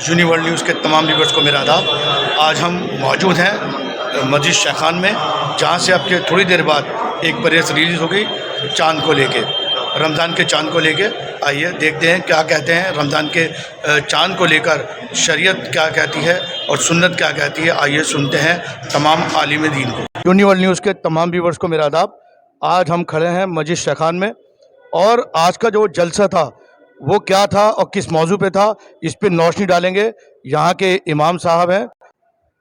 Uni world news کے تمام viewers کو میرا آداب۔ آج ہم موجود ہیں مسجد شیخان میں، جہاں سے اب کے تھوڑی دیر بعد ایک پریس ریلیز ہو گئی چاند کو لے کے، رمضان کے چاند کو لے کے۔ آئیے دیکھتے ہیں کیا کہتے ہیں رمضان کے چاند کو لے کر، شریعت کیا کہتی ہے اور سنت کیا کہتی ہے۔ آئیے سنتے ہیں تمام عالم دین کو۔ یونی ورلڈ نیوز کے تمام ویورز کو میرا آداب۔ آج ہم کھڑے ہیں مسجد شیخان میں، اور آج کا جو جلسہ تھا وہ کیا تھا اور کس موضوع پہ تھا، اس پہ روشنی ڈالیں گے یہاں کے امام صاحب ہیں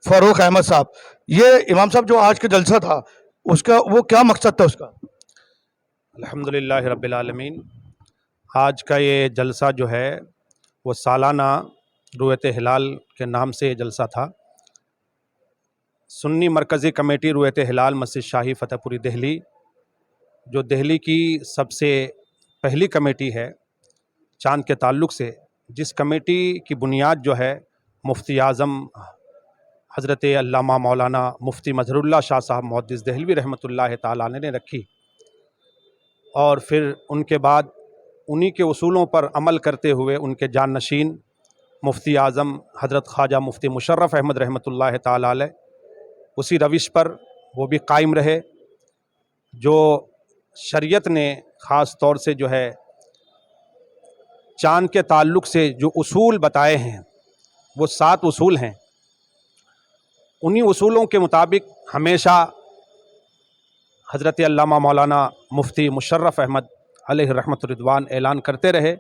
فاروق احمد صاحب۔ یہ امام صاحب جو آج کا جلسہ تھا اس کا وہ کیا مقصد تھا اس کا؟ الحمدللہ رب العالمین۔ آج کا یہ جلسہ جو ہے وہ سالانہ رؤیت ہلال کے نام سے یہ جلسہ تھا۔ سنی مرکزی کمیٹی رؤیت ہلال مسجد شاہی فتح پوری دہلی، جو دہلی کی سب سے پہلی کمیٹی ہے چاند کے تعلق سے، جس کمیٹی کی بنیاد جو ہے مفتی اعظم حضرت علامہ مولانا مفتی مظہر اللہ شاہ صاحب محدث دہلوی رحمۃ اللہ تعالیٰ نے رکھی، اور پھر ان کے بعد انہی کے اصولوں پر عمل کرتے ہوئے ان کے جانشین مفتی اعظم حضرت خواجہ مفتی مشرف احمد رحمۃ اللہ تعالیٰ علیہ اسی روش پر وہ بھی قائم رہے۔ جو شریعت نے خاص طور سے جو ہے چاند کے تعلق سے جو اصول بتائے ہیں وہ 7 اصول ہیں، انہی اصولوں کے مطابق ہمیشہ حضرت علامہ مولانا مفتی مشرف احمد علیہ رحمۃ الرضوان اعلان کرتے رہے۔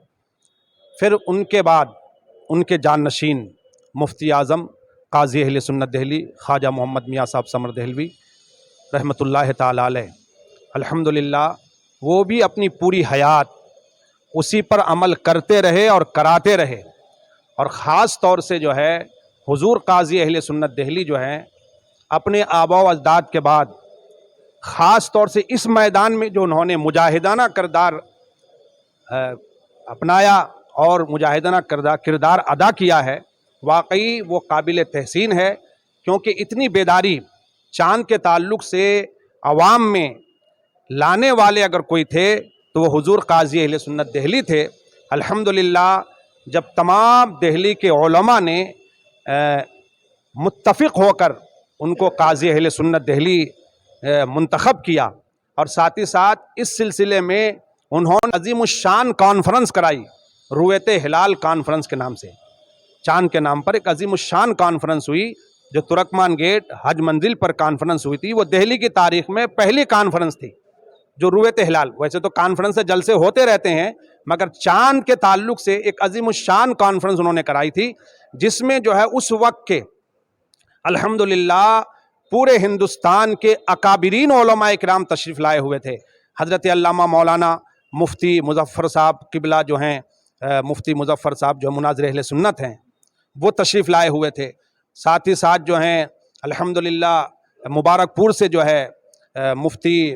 پھر ان کے بعد ان کے جانشین مفتی اعظم قاضی اہل سنت دہلی خواجہ محمد میاں صاحب سمر دہلوی رحمۃ اللہ تعالیٰ علیہ، الحمدللہ وہ بھی اپنی پوری حیات اسی پر عمل کرتے رہے اور کراتے رہے۔ اور خاص طور سے جو ہے حضور قاضی اہل سنت دہلی جو ہیں اپنے آباء و اجداد کے بعد خاص طور سے اس میدان میں جو انہوں نے مجاہدانہ کردار اپنایا اور مجاہدانہ کردار ادا کیا ہے، واقعی وہ قابل تحسین ہے، کیونکہ اتنی بیداری چاند کے تعلق سے عوام میں لانے والے اگر کوئی تھے تو وہ حضور قاضی اہل سنت دہلی تھے۔ الحمدللہ جب تمام دہلی کے علماء نے متفق ہو کر ان کو قاضی اہل سنت دہلی منتخب کیا، اور ساتھ ہی ساتھ اس سلسلے میں انہوں نے عظیم الشان کانفرنس کرائی، رؤیت ہلال کانفرنس کے نام سے، چاند کے نام پر ایک عظیم الشان کانفرنس ہوئی جو ترکمان گیٹ حج منزل پر کانفرنس ہوئی تھی۔ وہ دہلی کی تاریخ میں پہلی کانفرنس تھی جو رؤیت ہلال، ویسے تو کانفرنس سے جلسے ہوتے رہتے ہیں مگر چاند کے تعلق سے ایک عظیم الشان کانفرنس انہوں نے کرائی تھی، جس میں جو ہے اس وقت کے الحمدللہ پورے ہندوستان کے اکابرین علماء اکرام تشریف لائے ہوئے تھے۔ حضرت علامہ مولانا مفتی مظفر صاحب قبلہ جو ہیں، مفتی مظفر صاحب جو مناظر اہل سنت ہیں، وہ تشریف لائے ہوئے تھے۔ ساتھ ہی ساتھ جو ہیں الحمدللہ مبارک پور سے جو ہے مفتی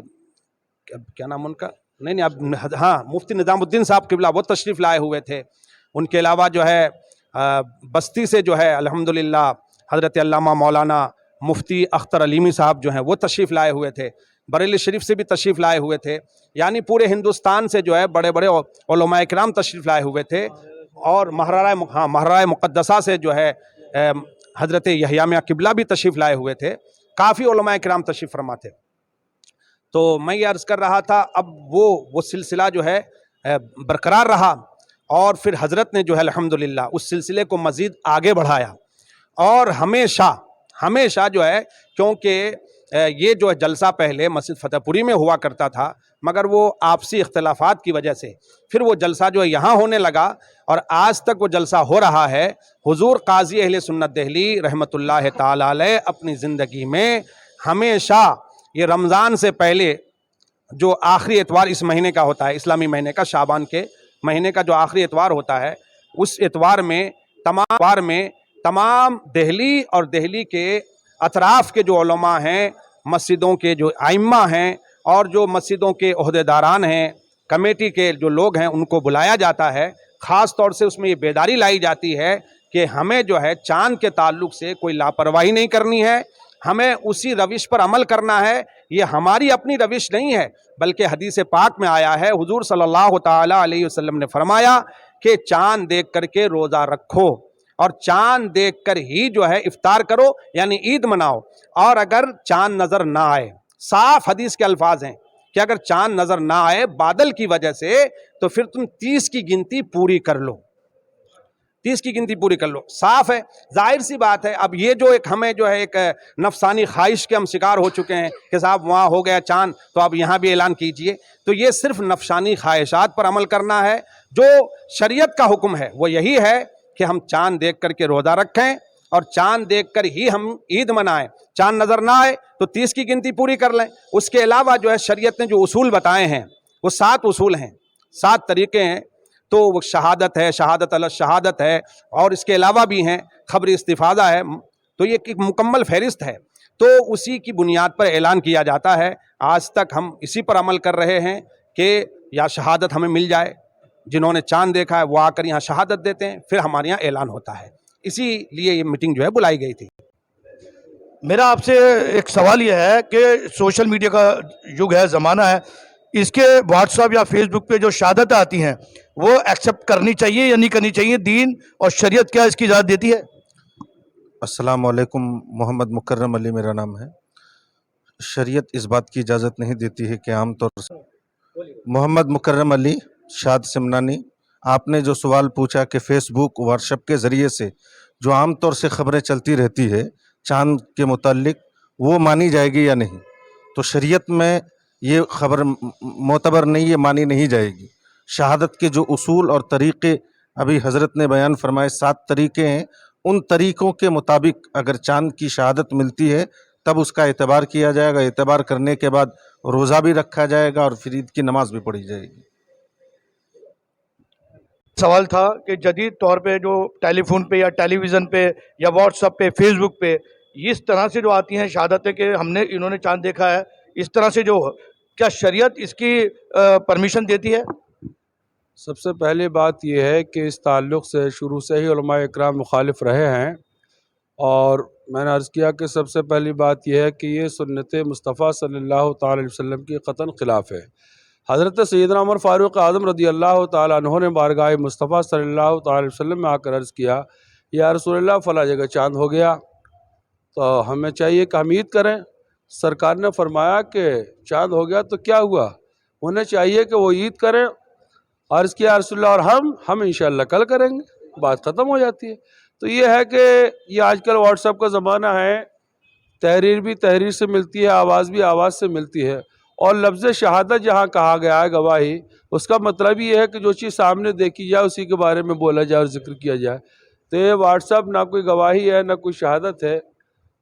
کیا نام ان کا، نہیں اب ہاں مفتی نظام الدین صاحب قبلہ وہ تشریف لائے ہوئے تھے۔ ان کے علاوہ جو ہے بستی سے جو ہے الحمدللہ حضرت علامہ مولانا مفتی اختر علیمی صاحب جو ہیں وہ تشریف لائے ہوئے تھے۔ بریلی شریف سے بھی تشریف لائے ہوئے تھے، یعنی پورے ہندوستان سے جو ہے بڑے بڑے علماء اکرام تشریف لائے ہوئے تھے۔ اور محرہ مقدسہ سے جو ہے حضرت یحییٰ میاں قبلہ بھی تشریف لائے ہوئے تھے۔ کافی علماء اکرام تشریف فرما تھے۔ تو میں یہ عرض کر رہا تھا اب وہ سلسلہ جو ہے برقرار رہا، اور پھر حضرت نے جو ہے الحمدللہ اس سلسلے کو مزید آگے بڑھایا، اور ہمیشہ جو ہے کیونکہ یہ جو جلسہ پہلے مسجد فتح پوری میں ہوا کرتا تھا، مگر وہ آپسی اختلافات کی وجہ سے پھر وہ جلسہ جو ہے یہاں ہونے لگا، اور آج تک وہ جلسہ ہو رہا ہے۔ حضور قاضی اہل سنت دہلی رحمۃ اللہ تعالیٰ علیہ اپنی زندگی میں ہمیشہ یہ رمضان سے پہلے جو آخری اتوار اس مہینے کا ہوتا ہے، اسلامی مہینے کا، شعبان کے مہینے کا جو آخری اتوار ہوتا ہے، اس اتوار میں تمام دہلی اور دہلی کے اطراف کے جو علماء ہیں، مسجدوں کے جو ائمہ ہیں، اور جو مسجدوں کے عہدیداران ہیں، کمیٹی کے جو لوگ ہیں، ان کو بلایا جاتا ہے۔ خاص طور سے اس میں یہ بیداری لائی جاتی ہے کہ ہمیں جو ہے چاند کے تعلق سے کوئی لاپرواہی نہیں کرنی ہے، ہمیں اسی روش پر عمل کرنا ہے۔ یہ ہماری اپنی روش نہیں ہے، بلکہ حدیث پاک میں آیا ہے، حضور صلی اللہ تعالیٰ علیہ وسلم نے فرمایا کہ چاند دیکھ کر کے روزہ رکھو، اور چاند دیکھ کر ہی جو ہے افطار کرو یعنی عید مناؤ. اور اگر چاند نظر نہ آئے، صاف حدیث کے الفاظ ہیں کہ اگر چاند نظر نہ آئے بادل کی وجہ سے تو پھر تم 30 کی گنتی پوری کر لو، 30 کی گنتی پوری کر لو. صاف ہے، ظاہر سی بات ہے. اب یہ جو ایک ہمیں جو ہے ایک نفسانی خواہش کے ہم شکار ہو چکے ہیں کہ صاحب وہاں ہو گیا چاند تو اب یہاں بھی اعلان کیجئے، تو یہ صرف نفسانی خواہشات پر عمل کرنا ہے. جو شریعت کا حکم ہے وہ یہی ہے کہ ہم چاند دیکھ کر کے روزہ رکھیں اور چاند دیکھ کر ہی ہم عید منائیں. چاند نظر نہ آئے تو 30 کی گنتی پوری کر لیں. اس کے علاوہ جو ہے شریعت نے جو اصول بتائے ہیں وہ 7 اصول ہیں، 7 طریقے ہیں. تو وہ شہادت ہے، شہادت علی شہادت ہے، اور اس کے علاوہ بھی ہیں، خبر استفادہ ہے. تو یہ ایک مکمل فہرست ہے، تو اسی کی بنیاد پر اعلان کیا جاتا ہے. آج تک ہم اسی پر عمل کر رہے ہیں کہ یا شہادت ہمیں مل جائے، جنہوں نے چاند دیکھا ہے وہ آ کر یہاں شہادت دیتے ہیں، پھر ہمارے یہاں اعلان ہوتا ہے. اسی لیے یہ میٹنگ جو ہے بلائی گئی تھی. میرا آپ سے ایک سوال یہ ہے کہ سوشل میڈیا کا یگ ہے، زمانہ ہے، اس کے واٹس ایپ یا فیس بک پہ جو شہادتیں آتی ہیں وہ ایکسیپٹ کرنی چاہیے یا نہیں کرنی چاہیے؟ دین اور شریعت کیا اس کی اجازت دیتی ہے؟ السلام علیکم. محمد مکرم علی میرا نام ہے. شریعت اس بات کی اجازت نہیں دیتی ہے کہ عام طور سے محمد مکرم علی شاد سمنانی. آپ نے جو سوال پوچھا کہ فیس بک واٹس ایپ کے ذریعے سے جو عام طور سے خبریں چلتی رہتی ہے چاند کے متعلق، وہ مانی جائے گی یا نہیں؟ تو شریعت میں یہ خبر معتبر نہیں، یہ مانی نہیں جائے گی. شہادت کے جو اصول اور طریقے ابھی حضرت نے بیان فرمائے، 7 طریقے ہیں، ان طریقوں کے مطابق اگر چاند کی شہادت ملتی ہے تب اس کا اعتبار کیا جائے گا. اعتبار کرنے کے بعد روزہ بھی رکھا جائے گا اور پھر عید کی نماز بھی پڑھی جائے گی. سوال تھا کہ جدید طور پہ جو ٹیلی فون پہ یا ٹیلی ویژن پہ یا واٹس ایپ پہ، فیس بک پہ اس طرح سے جو آتی ہیں شہادتیں کہ انہوں نے چاند دیکھا ہے، اس طرح سے جو کیا شریعت اس کی پرمیشن دیتی ہے؟ سب سے پہلی بات یہ ہے کہ اس تعلق سے شروع سے ہی علماء اکرام مخالف رہے ہیں، اور میں نے عرض کیا کہ سب سے پہلی بات یہ ہے کہ یہ سنت مصطفیٰ صلی اللہ تعالی علیہ وسلم کی قطعاً خلاف ہے. حضرت سیدنا عمر فاروق اعظم رضی اللہ تعالیٰ عنہ نے بارگاہ مصطفیٰ صلی اللہ تعالی علیہ وسلم میں آ کر عرض کیا، یا رسول اللہ فلاں جگہ چاند ہو گیا، تو ہمیں چاہیے کہ ہم عید کریں. سرکار نے فرمایا کہ چاند ہو گیا تو کیا ہوا، انہیں چاہیے کہ وہ عید کریں. عرض کیا رسول اللہ اور ہم انشاءاللہ کل کریں گے، بات ختم ہو جاتی ہے. تو یہ ہے کہ یہ آج کل واٹس ایپ کا زمانہ ہے، تحریر بھی تحریر سے ملتی ہے، آواز بھی آواز سے ملتی ہے، اور لفظ شہادت جہاں کہا گیا ہے گواہی، اس کا مطلب یہ ہے کہ جو چیز سامنے دیکھی جائے اسی کے بارے میں بولا جائے اور ذکر کیا جائے. تو یہ واٹس ایپ نہ کوئی گواہی ہے نہ کوئی شہادت ہے.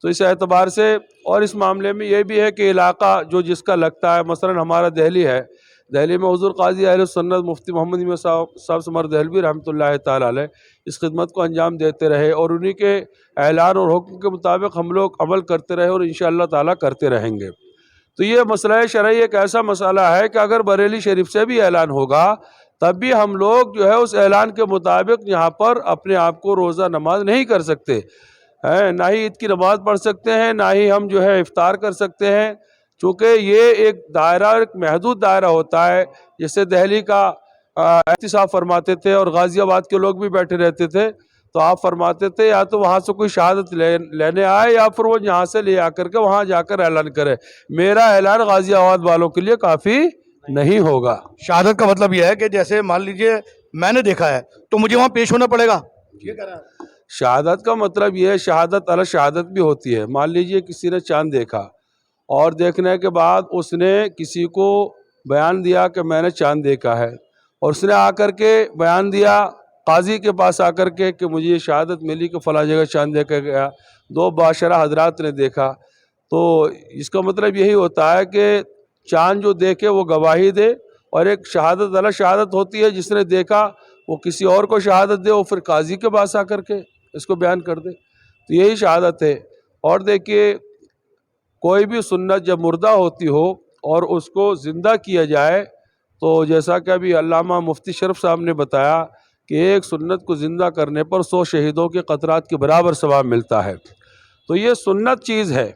تو اس اعتبار سے، اور اس معاملے میں یہ بھی ہے کہ علاقہ جو جس کا لگتا ہے، مثلا ہمارا دہلی ہے، دہلی میں حضور قاضی اہل سنت مفتی محمد امین صاحب سمر دہلوی رحمۃ اللہ تعالیٰ علیہ اس خدمت کو انجام دیتے رہے، اور انہی کے اعلان اور حکم کے مطابق ہم لوگ عمل کرتے رہے اور انشاءاللہ تعالیٰ کرتے رہیں گے. تو یہ مسئلہ شرعی ایک ایسا مسئلہ ہے کہ اگر بریلی شریف سے بھی اعلان ہوگا تب بھی ہم لوگ جو ہے اس اعلان کے مطابق یہاں پر اپنے آپ کو روزہ نماز نہیں کر سکتے، نہ ہی عید کی نماز پڑھ سکتے ہیں، نہ ہی ہم جو ہے افطار کر سکتے ہیں، چونکہ یہ ایک دائرہ، ایک محدود دائرہ ہوتا ہے. جیسے دہلی کا احتساب فرماتے تھے اور غازی آباد کے لوگ بھی بیٹھے رہتے تھے، تو آپ فرماتے تھے یا تو وہاں سے کوئی شہادت لینے آئے یا پھر وہ یہاں سے لے آ کر کے وہاں جا کر اعلان کرے. میرا اعلان غازی آباد والوں کے لیے کافی نہیں ہوگا. شہادت کا مطلب یہ ہے کہ جیسے مان لیجئے میں نے دیکھا ہے تو مجھے وہاں پیش ہونا پڑے گا. شہادت کا مطلب یہ ہے، شہادت علی شہادت بھی ہوتی ہے. مان لیجئے کسی نے چاند دیکھا اور دیکھنے کے بعد اس نے کسی کو بیان دیا کہ میں نے چاند دیکھا ہے، اور اس نے آ کر کے بیان دیا قاضی کے پاس آ کر کے کہ مجھے یہ شہادت ملی کہ فلاں جگہ چاند دیکھا گیا، 2 باشرہ حضرات نے دیکھا. تو اس کا مطلب یہی ہوتا ہے کہ چاند جو دیکھے وہ گواہی دے، اور ایک شہادت علی شہادت ہوتی ہے، جس نے دیکھا وہ کسی اور کو شہادت دے، وہ پھر قاضی کے پاس آ کر کے اس کو بیان کر دے. تو یہی شہادت ہے. اور دیکھیے، کوئی بھی سنت جب مردہ ہوتی ہو اور اس کو زندہ کیا جائے، تو جیسا کہ ابھی علامہ مفتی شرف صاحب نے بتایا کہ ایک سنت کو زندہ کرنے پر 100 شہیدوں کے قطرات کے برابر ثواب ملتا ہے. تو یہ سنت چیز ہے،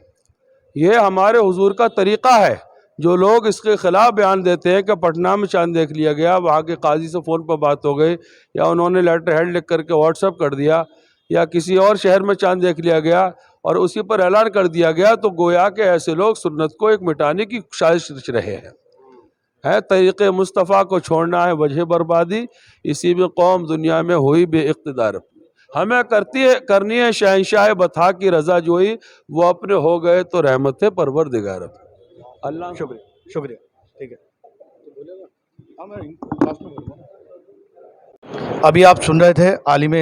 یہ ہمارے حضور کا طریقہ ہے. جو لوگ اس کے خلاف بیان دیتے ہیں کہ پٹنہ میں چاند دیکھ لیا گیا، وہاں کے قاضی سے فون پر بات ہو گئی، یا انہوں نے لیٹر ہیڈ لکھ کر کے واٹس ایپ کر دیا، یا کسی اور شہر میں چاند دیکھ لیا گیا اور اسی پر اعلان کر دیا گیا تو گویا کہ ایسے لوگ سنت کو ایک مٹانے کی سازش رچ رہے ہیں طریق مصطفیٰ کو چھوڑنا ہے وجہ بربادی، اسی میں قوم دنیا میں ہوئی بے اقتدار اپنی۔ ہمیں کرنی ہے شہنشاہ بطحا کی رضا جوئی، وہ اپنے ہو گئے تو رحمت پروردگار اپنی۔ اللہ شکریہ ٹھیک ہے۔ ابھی آپ سن رہے تھے، عالم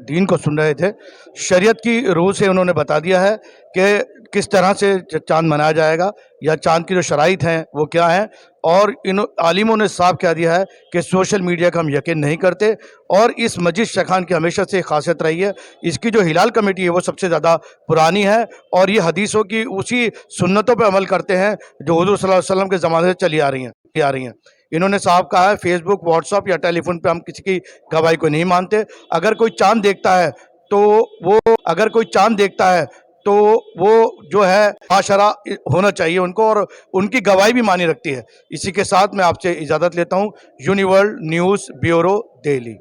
دین کو سن رہے تھے، شریعت کی روح سے انہوں نے بتا دیا ہے کہ کس طرح سے چاند منایا جائے گا یا چاند کی جو شرائط ہیں وہ کیا ہیں، اور ان عالموں نے صاف کہہ دیا ہے کہ سوشل میڈیا کا ہم یقین نہیں کرتے، اور اس مسجد شیخان کی ہمیشہ سے خاصیت رہی ہے، اس کی جو ہلال کمیٹی ہے وہ سب سے زیادہ پرانی ہے، اور یہ حدیثوں کی اسی سنتوں پہ عمل کرتے ہیں جو حضور صلی اللہ علیہ وسلم کے زمانے سے چلی آ رہی ہیں۔ انہوں نے صاحب کہا ہے فیس بک، واٹس ایپ یا ٹیلی فون پہ ہم کسی کی گواہی کو نہیں مانتے۔ اگر کوئی چاند دیکھتا ہے تو وہ جو ہے معاشرہ ہونا چاہیے ان کو، اور ان کی گواہی بھی معنی رکھتی ہے۔ اسی کے ساتھ میں آپ سے اجازت لیتا ہوں۔ یونیورلڈ نیوز بیورو، دہلی۔